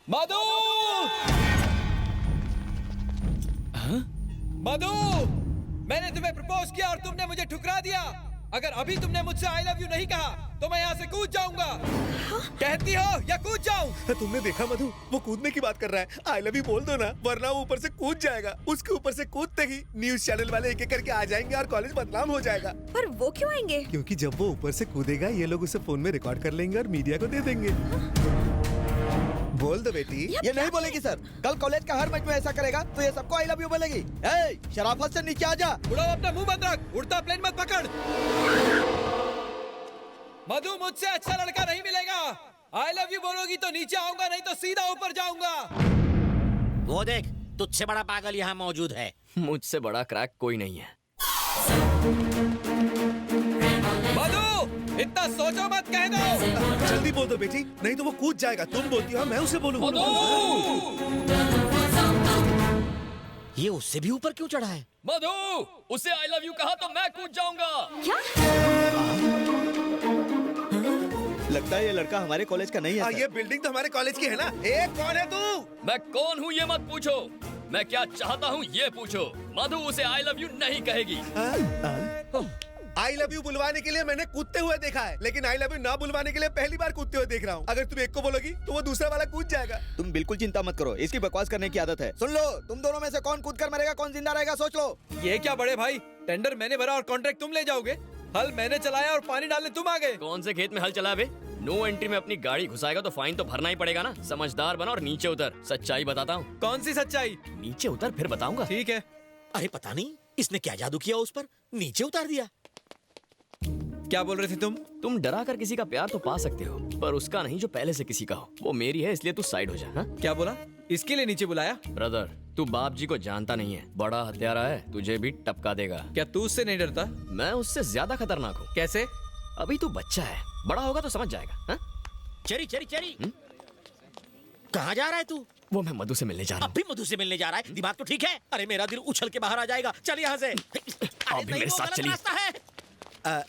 मधु! मधु! मैंने तुम्हें प्रपोज किया और तुमने मुझे ठुकरा दिया। अगर अभी तुमने मुझसे आई लव यू नहीं कहा तो मैं यहाँ से कूद जाऊंगा। कहती हो या कूद जाऊं? तुमने देखा मधु, वो कूदने की बात कर रहा है। आई लव यू बोल दो ना, वरना वो ऊपर से कूद जाएगा। उसके ऊपर से कूदते ही न्यूज चैनल वाले एक एक करके आ जाएंगे और कॉलेज बदनाम हो जाएगा। पर वो क्यों आएंगे? क्योंकि जब वो ऊपर से कूदेगा ये लोग उसे फोन में रिकॉर्ड कर लेंगे और मीडिया को दे देंगे। बोल दो बेटी। ये नहीं बोलेगी सर। कल कॉलेज का हर मैच में ऐसा करेगा तो ये सबको आई लव यू बोलेगी। ए, शराफत से नीचे आ जा। उड़ाओ, अपना मुंह बंद रख। उड़ता प्लेन मत पकड़। मधु, मुझसे अच्छा लड़का नहीं मिलेगा। आई लव यू बोलोगी तो नीचे आऊंगा, नहीं तो सीधा ऊपर जाऊंगा। वो देख, तुझसे बड़ा पागल यहाँ मौजूद है। मुझसे बड़ा क्रैक कोई नहीं है। मधु, इतना सोचो मत, कह दो। जल्दी बोल दो बेटी, नहीं तो वो कूद जाएगा। तुम बोलती हो मैं उसे बोलूँ। ये उससे भी ऊपर क्यों चढ़ा है? मधु, उसे आई लव यू कहा तो मैं कूद जाऊंगा। क्या? लगता है ये लड़का हमारे कॉलेज का नहीं है सर। ये बिल्डिंग तो हमारे कॉलेज की है ना। ए, कौन है तू? मैं कौन हूँ ये मत पूछो, मैं क्या चाहता हूँ ये पूछो। मधु उसे आई लव यू नहीं कहेगी। आई लव यू बुलवाने के लिए मैंने कूदते हुए देखा है, लेकिन आई लव यू ना बुलवाने के लिए पहली बार कूदते हुए देख रहा हूँ। अगर तुम एक को बोलोगी तो वो दूसरा वाला कूद जाएगा। तुम बिल्कुल चिंता मत करो, इसकी बकवास करने की आदत है। सुन लो, तुम दोनों में से कौन कूद कर मरेगा, कौन जिंदा रहेगा, सोच लो। ये क्या बड़े भाई, टेंडर मैंने भरा और कॉन्ट्रैक्ट तुम ले जाओगे। हल मैंने चलाया और पानी डालने तुम आ गए। कौन से खेत में हल चला बे? नो एंट्री में अपनी गाड़ी घुसाएगा तो फाइन तो भरना ही पड़ेगा ना। समझदार बना और नीचे उतर। सच्चाई बताता हूँ। कौन सी सच्चाई? नीचे उतर फिर बताऊंगा। ठीक है। अरे पता नहीं इसने क्या जादू किया, उस पर नीचे उतार दिया। क्या बोल रहे थे तुम? तुम डरा कर किसी का प्यार तो पा सकते हो, पर उसका नहीं जो पहले से किसी का हो। वो मेरी है, इसलिए तू साइड हो जा। हाँ? क्या बोला? इसके लिए नीचे बुलाया? ब्रदर, तू बाप जी को जानता नहीं है। बड़ा हत्यारा है, तुझे भी टपका देगा। क्या तू उससे नहीं डरता? मैं उससे ज्यादा खतरनाक हूँ। कैसे? अभी तू बच्चा है, बड़ा होगा तो समझ जाएगा। हाँ? चरी चरी चरी, कहाँ जा रहा है तू? वो मैं मधु से मिलने जा रहा अब भी मधु से मिलने जा रहा है? दिमाग तो ठीक है? अरे मेरा दिल उछल के बाहर आ जाएगा। चल यहाँ से। अरे भी नहीं, मेरे वो साथ गलत चलिए। रास्ता है।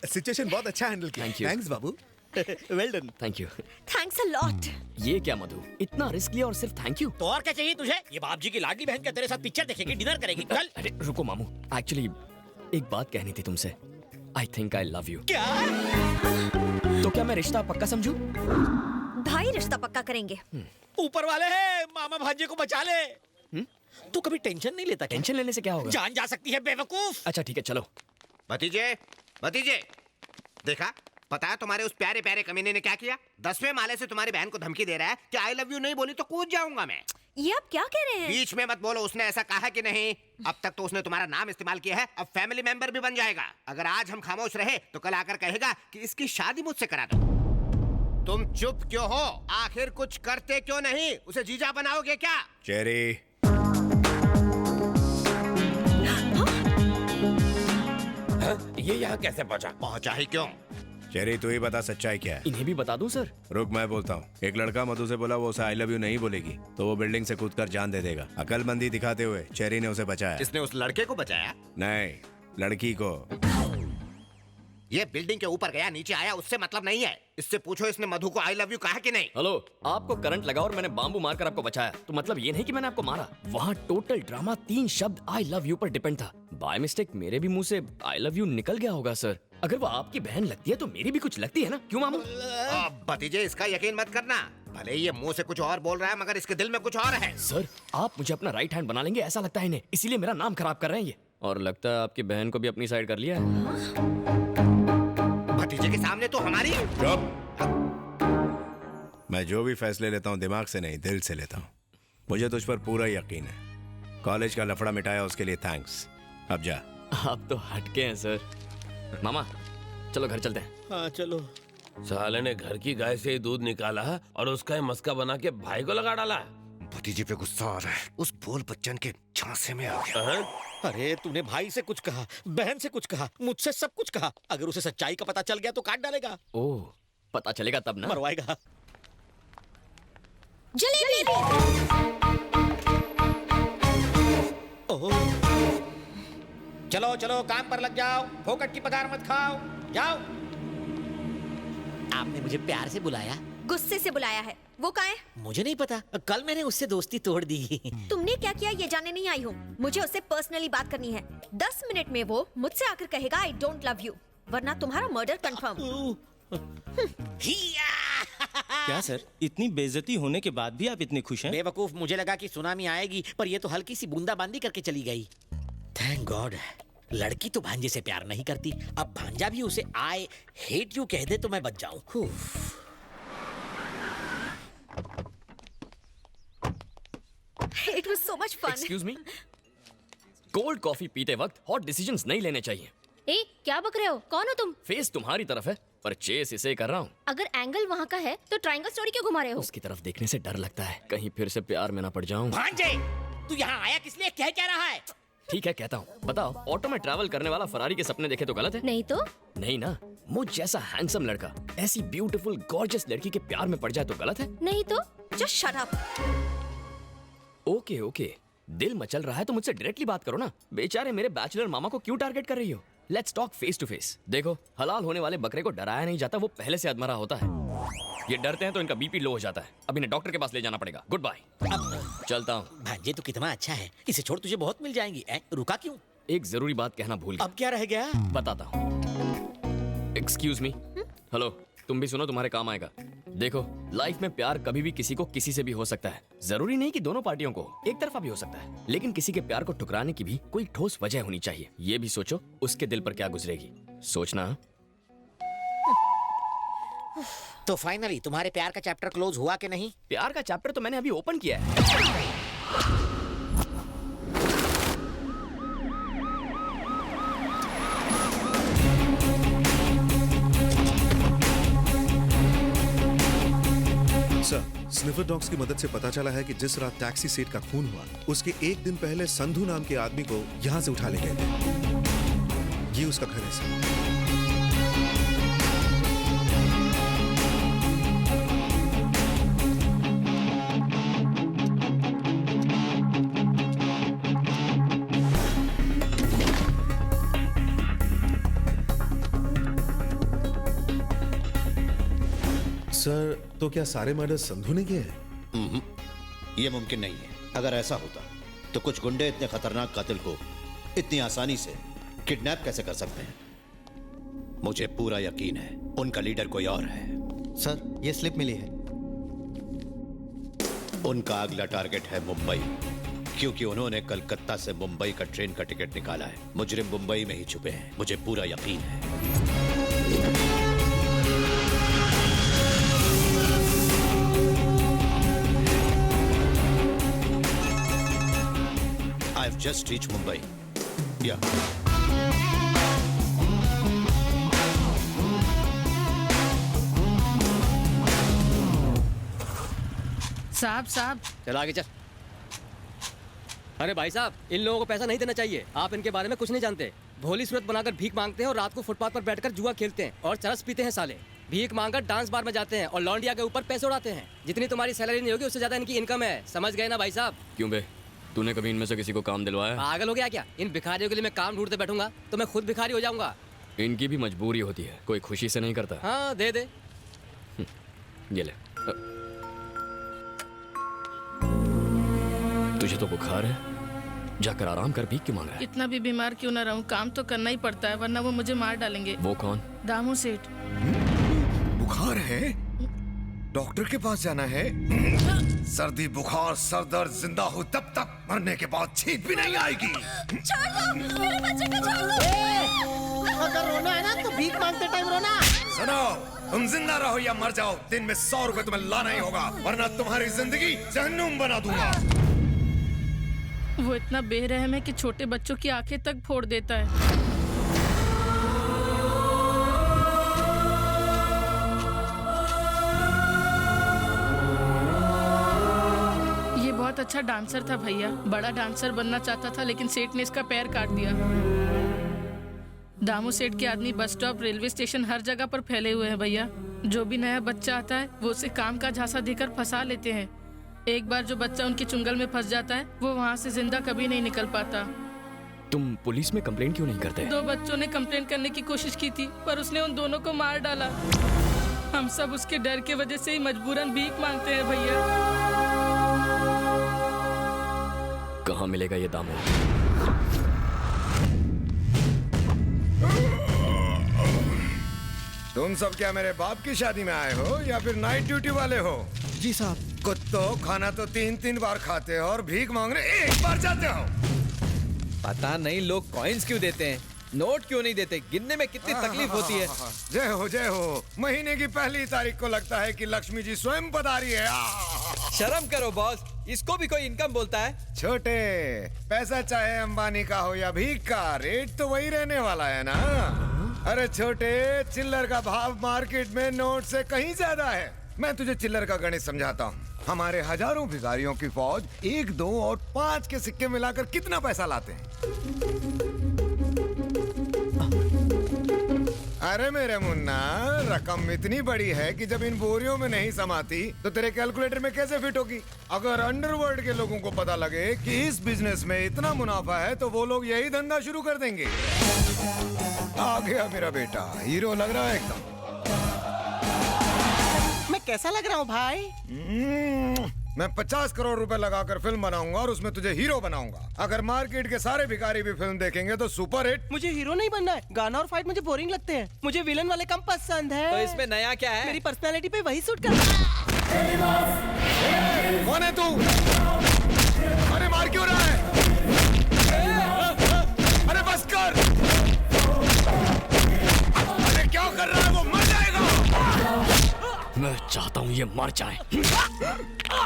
सिचुएशन बहुत अच्छा हैंडल किया। Thank you. Thanks Babu. Well done. Thank you. Thanks a lot. ये क्या मधु, इतना रिस्क लिया और सिर्फ थैंक यू? तो और क्या चाहिए तुझे? ये बाप जी की लाडली बहन क्या तेरे साथ पिक्चर देखेगी, डिनर करेगी? चल। अरे रुको मामू, एक्चुअली एक बात कहनी थी तुमसे। I think I love you. क्या? तो क्या मैं रिश्ता पक्का समझूं? भाई रिश्ता पक्का करेंगे। ऊपर वाले हैं, मामा भांजे को बचा ले। तू कभी टेंशन नहीं लेता क्या? टेंशन लेने से क्या होगा? जान जा सकती है बेवकूफ। अच्छा ठीक है, चलो। भतीजे, भतीजे, देखा? पता है तुम्हारे उस प्यारे प्यारे कमीने ने क्या किया? 10वें माले से तुम्हारी बहन को धमकी दे रहा है कि आई लव यू नहीं बोली तो कूद जाऊंगा मैं। ये आप क्या कह रहे हैं? बीच में मत बोलो, उसने ऐसा कहा कि नहीं। अब तक तो उसने तुम्हारा नाम इस्तेमाल किया है, अब फैमिली मेंबर भी बन जाएगा। अगर आज हम खामोश रहे तो कल आकर कहेगा कि इसकी शादी मुझसे करा दो। तुम चुप क्यों हो? आखिर कुछ करते क्यों नहीं? उसे जीजा बनाओगे क्या? चेरी, ये यहाँ कैसे पहुँचा? पहुंचा ही क्यों? चेरी तू ही बता सच्चाई क्या है। इन्हें भी बता दूं सर? रुक, मैं बोलता हूँ। एक लड़का मधु से बोला वो उसे आई लव यू नहीं बोलेगी तो वो बिल्डिंग से कूदकर जान दे देगा। अकलमंदी दिखाते हुए चेरी ने उसे बचाया। इसने उस लड़के को बचाया? नहीं, लड़की को। ये बिल्डिंग के ऊपर गया नीचे आया उससे मतलब नहीं है। इससे पूछो इसने मधु को आई लव यू कहा कि नहीं। हेलो, आपको करंट लगा और मैंने बांबू मारकर आपको बचाया, तो मतलब ये नहीं कि मैंने आपको मारा। वहाँ टोटल ड्रामा 3 शब्द आई लव यू पर डिपेंड था। बाय मिस्टेक मेरे भी मुंह से आई लव यू निकल गया होगा सर। अगर वो आपकी बहन लगती है तो मेरी भी कुछ लगती है ना, क्यों मामू? भतीजे, इसका यकीन मत करना। भले ही ये मुंह से कुछ और बोल रहा है मगर इसके दिल में कुछ और है। सर, आप मुझे अपना राइट हैंड बना लेंगे ऐसा लगता है इन्हें, इसीलिए मेरा नाम खराब कर रहे हैं ये। और लगता है आपकी बहन को भी अपनी साइड कर लिया है। भतीजे के सामने तो हमारी। मैं जो भी फैसले लेता हूँ दिमाग से नहीं, दिल से लेता हूँ। मुझे तुझ पर पूरा यकीन है। कॉलेज का लफड़ा मिटाया उसके लिए थैंक्स। अब जा। आप तो हटके हैं सर। मामा चलो घर चलते हैं। हाँ चलो। साले ने घर की गाय से ही दूध निकाला और उसका ही मस्का बना के भाई को लगा डाला। भतीजे पे गुस्सा आ रहा है। उस बोल बच्चन के झांसे में आ गया। अरे तूने भाई से कुछ कहा, बहन से कुछ कहा, मुझसे सब कुछ कहा। अगर उसे सच्चाई का पता चल गया तो काट डालेगा। ओह, पता चलेगा तब ना। मरवाएगा। जलेबी। ओह, चलो चलो काम पर लग जाओ, फोकट की पगार मत खाओ। जाओ। आपने मुझे प्यार से बुलाया? गुस्से से बुलाया है। वो कहाँ है? मुझे नहीं पता, कल मैंने उससे दोस्ती तोड़ दी। तुमने क्या किया ये जानने नहीं आई हूँ। मुझे उससे पर्सनली बात करनी है। 10 मिनट में वो मुझसे आकर कहेगा आई डोंट लव यू, वरना तुम्हारा मर्डर कंफर्म। क्या सर, इतनी बेइज्जती होने के बाद भी आप इतने खुश हैं? बेवकूफ, मुझे लगा कि सुनामी आएगी, पर ये तो हल्की सी बूंदाबांदी करके चली गई। Thank God. लड़की तो भांजे से प्यार नहीं करती, अब भांजा भी उसे आई हेट यू कह दे तो मैं बच जाऊं। It was so much fun. Excuse me, cold coffee पीते वक्त हॉट डिसीजंस नहीं लेने चाहिए। ए, क्या बक रहे हो? कौन हो तुम? फेस तुम्हारी तरफ है पर चेस इसे कर रहा हूँ। अगर एंगल वहाँ का है तो ट्रायंगल स्टोरी क्यों घुमा रहे हो? उसकी तरफ देखने से डर लगता है, कहीं फिर से प्यार में ना पड़ जाऊं। भांजे, तू यहाँ आया किस लिए? कह क्या रहा है? ठीक है कहता हूँ, बताओ ऑटो में ट्रैवल करने वाला फरारी के सपने देखे तो गलत है? नहीं तो? नहीं ना, मुझ जैसा हैंडसम लड़का ऐसी ब्यूटीफुल गॉर्जियस लड़की के प्यार में पड़ जाए तो गलत है? नहीं तो? Just shut up. Okay okay, दिल मचल रहा है तो मुझसे डायरेक्टली बात करो ना। बेचारे मेरे बैचलर मामा को क्यों टारगेट कर रही हो? Let's talk face to face. देखो, हलाल होने वाले बकरे को डराया नहीं जाता, वो पहले से अधमरा होता है। ये डरते हैं तो इनका बीपी लो हो जाता है। अब इन्हें डॉक्टर के पास ले जाना पड़ेगा। गुड बाय, चलता हूँ। भांजे तो कितना अच्छा है, इसे छोड़ तुझे बहुत मिल जाएंगी। रुका क्यों? एक जरूरी बात कहना भूल गया। अब क्या रह गया? बताता हूँ। एक्सक्यूज मी, हेलो, तुम भी सुनो, तुम्हारे काम आएगा। देखो, लाइफ में प्यार कभी भी किसी को किसी से भी हो सकता है। जरूरी नहीं कि दोनों पार्टियों को, एक तरफा भी हो सकता है। लेकिन किसी के प्यार को ठुकराने की भी कोई ठोस वजह होनी चाहिए। ये भी सोचो उसके दिल पर क्या गुजरेगी। सोचना। तो फाइनली तुम्हारे प्यार का चैप्टर क्लोज हुआ कि नहीं? प्यार का चैप्टर तो मैंने अभी ओपन किया है। सर, स्निफर डॉग्स की मदद से पता चला है कि जिस रात टैक्सी सेठ का खून हुआ, उसके एक दिन पहले संधू नाम के आदमी को यहाँ से उठा ले गए थे। ये उसका घर है सर। सर, तो क्या सारे मर्डर संधू ने किए हैं? ये मुमकिन नहीं है। अगर ऐसा होता तो कुछ गुंडे इतने खतरनाक कातिल को इतनी आसानी से किडनैप कैसे कर सकते हैं? मुझे पूरा यकीन है उनका लीडर कोई और है। सर, ये स्लिप मिली है। उनका अगला टारगेट है मुंबई, क्योंकि उन्होंने कलकत्ता से मुंबई का ट्रेन का टिकट निकाला है। मुजरिम मुंबई में ही छुपे हैं, मुझे पूरा यकीन है। I've just reached Mumbai. Yeah. साहब चल आगे चल। अरे भाई साहब, इन लोगों को पैसा नहीं देना चाहिए। आप इनके बारे में कुछ नहीं जानते। भोली सूरत बनाकर भीख मांगते हैं और रात को फुटपाथ पर बैठकर जुआ खेलते हैं और चरस पीते हैं साले। भीख मांगकर डांस बार में जाते हैं और लौंडिया के ऊपर पैसे उड़ाते हैं। जितनी तुम्हारी सैलरी नहीं होगी उससे ज्यादा इनकी इनकम है। समझ गए ना भाई साहब? क्यों बे, तूने कभी इनमें से किसी को काम दिलवाया? पागल हो गया क्या? इन भिखारियों के लिए मैं काम ढूंढते बैठूंगा तो मैं खुद भिखारी हो जाऊंगा। इनकी भी मजबूरी होती है, कोई खुशी से नहीं करता। हाँ दे दे, ये ले। तुझे तो बुखार है, जाकर आराम कर, भीख क्यों मांग रहा है? इतना भी बीमार क्यों ना रहूं, काम तो करना ही पड़ता है वरना वो मुझे मार डालेंगे। वो कौन? दामू सेठ। बुखार है? डॉक्टर के पास जाना है? सर्दी बुखार सर दर्द जिंदा हो तब तक, मरने के बाद छींक भी नहीं आएगी। छोड़ दो, मेरे बच्चे को छोड़ दो। अगर रोना है ना तो भीख मांगते टाइम रोना। सुनो, तुम जिंदा रहो या मर जाओ, दिन में 100 रुपए तुम्हें लाना ही होगा, वरना तुम्हारी जिंदगी जहन्नुम बना दूंगा। वो इतना बेरहम है कि छोटे बच्चों की आंखें तक फोड़ देता है। ये बहुत अच्छा डांसर था भैया, बड़ा डांसर बनना चाहता था लेकिन सेठ ने इसका पैर काट दिया। दामू सेठ के आदमी बस स्टॉप, रेलवे स्टेशन, हर जगह पर फैले हुए हैं भैया। जो भी नया बच्चा आता है वो उसे काम का झांसा देकर फंसा लेते हैं। एक बार जो बच्चा उनके चुंगल में फंस जाता है वो वहाँ से जिंदा कभी नहीं निकल पाता। तुम पुलिस में कंप्लेंट क्यों नहीं करते? 2 बच्चों ने कंप्लेंट करने की कोशिश की थी पर उसने उन दोनों को मार डाला। हम सब उसके डर के वजह से ही मजबूरन भीख मांगते हैं भैया। कहाँ मिलेगा ये दामू? तुम सब क्या मेरे बाप की शादी में आए हो या फिर नाइट ड्यूटी वाले हो? जी साहब। कुत्तो, खाना तो 3-3 बार खाते हो और भीख मांगने एक बार जाते हो। पता नहीं लोग कॉइन्स क्यों देते हैं, नोट क्यों नहीं देते? गिनने में कितनी तकलीफ होती है। जय हो जय हो। महीने की पहली तारीख को लगता है कि लक्ष्मी जी स्वयं पधारी है। शर्म करो बॉस, इसको भी कोई इनकम बोलता है? छोटे, पैसा चाहे अंबानी का हो या भीख का, रेट तो वही रहने वाला है ना। अरे छोटे, चिल्लर का भाव मार्केट में नोट से कहीं ज्यादा है। मैं तुझे चिल्लर का गणित समझाता हूँ। हमारे हजारों भिखारियों की फौज 1, 2 और 5 के सिक्के मिलाकर कितना पैसा लाते हैं? अरे मेरे मुन्ना, रकम इतनी बड़ी है कि जब इन बोरियों में नहीं समाती तो तेरे कैलकुलेटर में कैसे फिट होगी? अगर अंडरवर्ल्ड के लोगों को पता लगे कि इस बिजनेस में इतना मुनाफा है तो वो लोग यही धंधा शुरू कर देंगे। आ गया मेरा बेटा, हीरो लग रहा है एकदम। मैं कैसा लग रहा हूँ भाई? मैं 50 करोड़ रुपए लगाकर फिल्म बनाऊंगा और उसमें तुझे हीरो बनाऊंगा। अगर मार्केट के सारे भिखारी भी फिल्म देखेंगे तो सुपर हिट। मुझे हीरो नहीं बनना है, गाना और फाइट मुझे बोरिंग लगते हैं। मुझे विलन वाले कम पसंद है। तो इसमें नया क्या है? मेरी पर्सनालिटी पे वही सूट करता है। कौन है तू? अरे मार क्यों रहा है? अरे बस कर। अरे क्या कर रहा है? वो मर जाएगा। मैं चाहता हूँ ये मर जाए।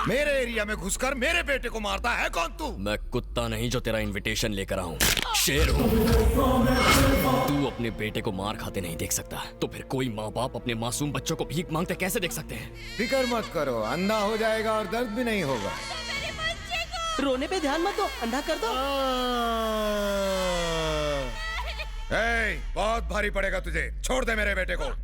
मेरे एरिया में घुसकर मेरे बेटे को मारता है कौन तू? मैं कुत्ता नहीं जो तेरा इनविटेशन लेकर आऊं, शेर हूँ। तू अपने बेटे को मार खाते नहीं देख सकता, तो फिर कोई माँ बाप अपने मासूम बच्चों को भीख मांगते कैसे देख सकते हैं? फिक्र मत करो, अंधा हो जाएगा और दर्द भी नहीं होगा। रोने पे ध्यान मत दो, अंधा कर दो। बहुत भारी पड़ेगा तुझे, छोड़ दे मेरे बेटे को।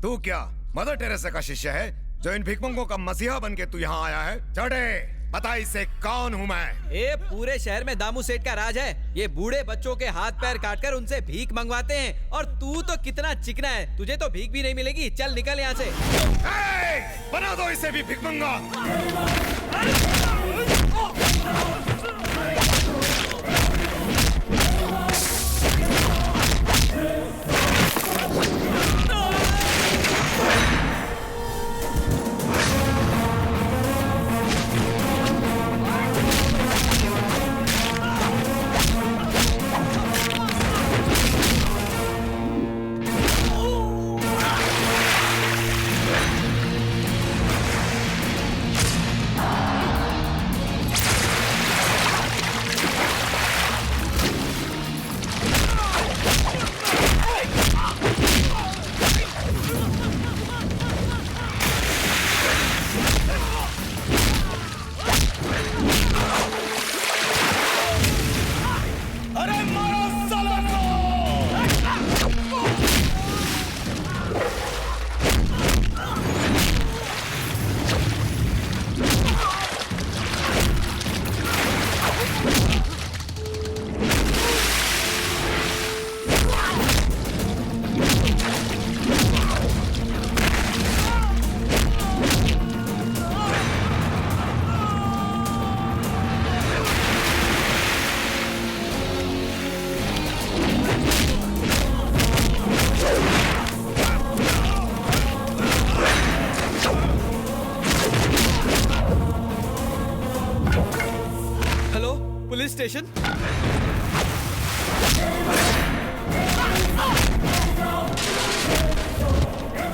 तू क्या मदर टेरेसा का शिष्य है जो इन भिखमंगों का मसीहा बन के तू यहाँ आया है? चढ़े, बता इसे कौन हूँ मैं? ये पूरे शहर में दामू सेठ का राज है। ये बूढ़े बच्चों के हाथ पैर काटकर उनसे भीख मंगवाते हैं। और तू तो कितना चिकना है, तुझे तो भीख भी नहीं मिलेगी। चल निकल यहाँ से। बना दो इसे भी भिखमंगा। Police station.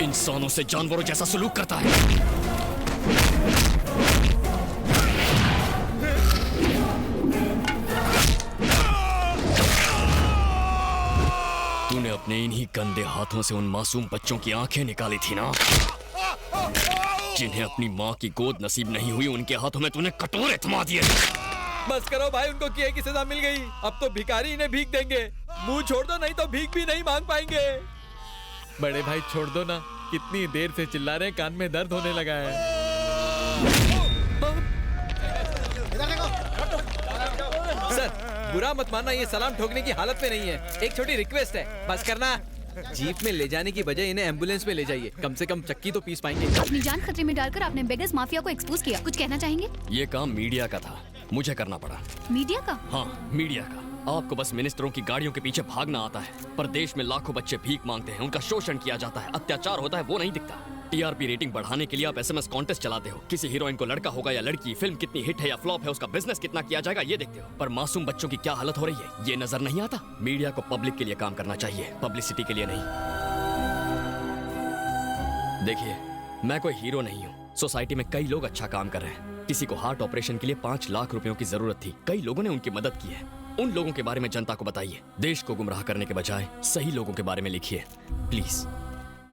इंसानों से जानवरों जैसा सलूक करता है। तूने अपने इन्हीं गंदे हाथों से उन मासूम बच्चों की आंखें निकाली थी ना, जिन्हें अपनी माँ की गोद नसीब नहीं हुई। उनके हाथों में तूने कटोरे थमा दिए। बस करो भाई, उनको किए की सजा मिल गई। अब तो भिखारी इन्हें भीख देंगे। मुंह छोड़ दो, नहीं तो भीख भी नहीं मांग पाएंगे। बड़े भाई छोड़ दो ना, कितनी देर से चिल्ला रहे हैं, कान में दर्द होने लगा है। सर बुरा मत मानना, ये सलाम ठोकने की हालत में नहीं है। एक छोटी रिक्वेस्ट है, बस करना। जीप में ले जाने की बजाय इन्हें एम्बुलेंस में ले जाइए, कम से कम चक्की तो पीस पाएंगे। अपनी जान खतरे में डालकर आपने बेगस माफिया को एक्सपोज किया, कुछ कहना चाहेंगे? ये काम मीडिया का था, मुझे करना पड़ा। मीडिया का? हाँ, मीडिया का। आपको बस मिनिस्टरों की गाड़ियों के पीछे भागना आता है, पर देश में लाखों बच्चे भीख मांगते हैं, उनका शोषण किया जाता है, अत्याचार होता है, वो नहीं दिखता। टीआरपी रेटिंग बढ़ाने के लिए आप एसएमएस कॉन्टेस्ट चलाते हो, किसी हीरोइन को लड़का होगा या लड़की, फिल्म कितनी हिट है या फ्लॉप है, उसका बिजनेस कितना किया जाएगा ये देखते हो, पर मासूम बच्चों की क्या हालत हो रही है ये नजर नहीं आता। मीडिया को पब्लिक के लिए काम करना चाहिए, पब्लिसिटी के लिए नहीं। देखिए, मैं कोई हीरो नहीं हूँ, सोसाइटी में कई लोग अच्छा काम कर रहे हैं। किसी को हार्ट ऑपरेशन के लिए 5 लाख रुपयों की जरूरत थी, कई लोगों ने उनकी मदद की है। उन लोगों के बारे में जनता को बताइए, देश को गुमराह करने के बजाय सही लोगों के बारे में लिखिए प्लीज।